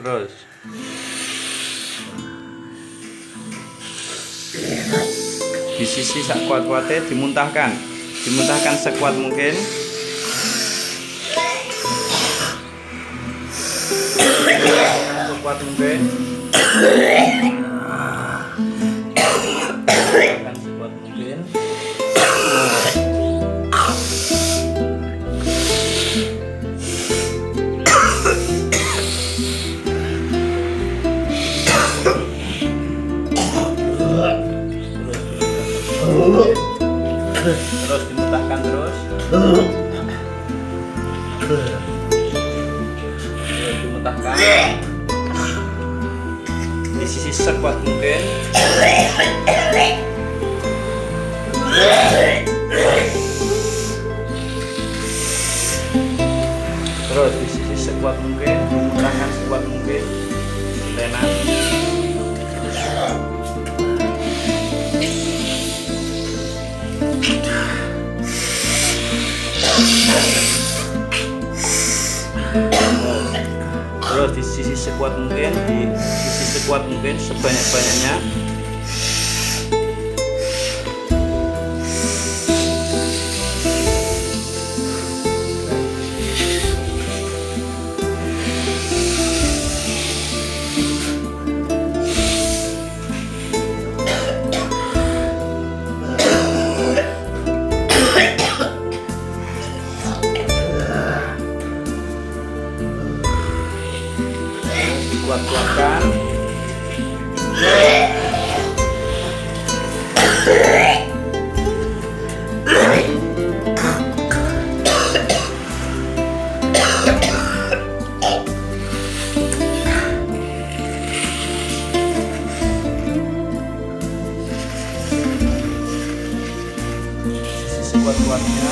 Terus di sisi sak kuat-kuatnya dimuntahkan sekuat mungkin. Sekuat mungkin. Muntahkan sekuat mungkin. Terus dimuntahkan terus. Dimuntahkan di sisi sekuat mungkin. Terus di sisi sekuat mungkin, dimuntahkan sekuat mungkin. Tenan. Terus di sisi sekuat mungkin, sebanyak-banyaknya. Kuat-kuatkan. Sisi sekuat-kuatnya.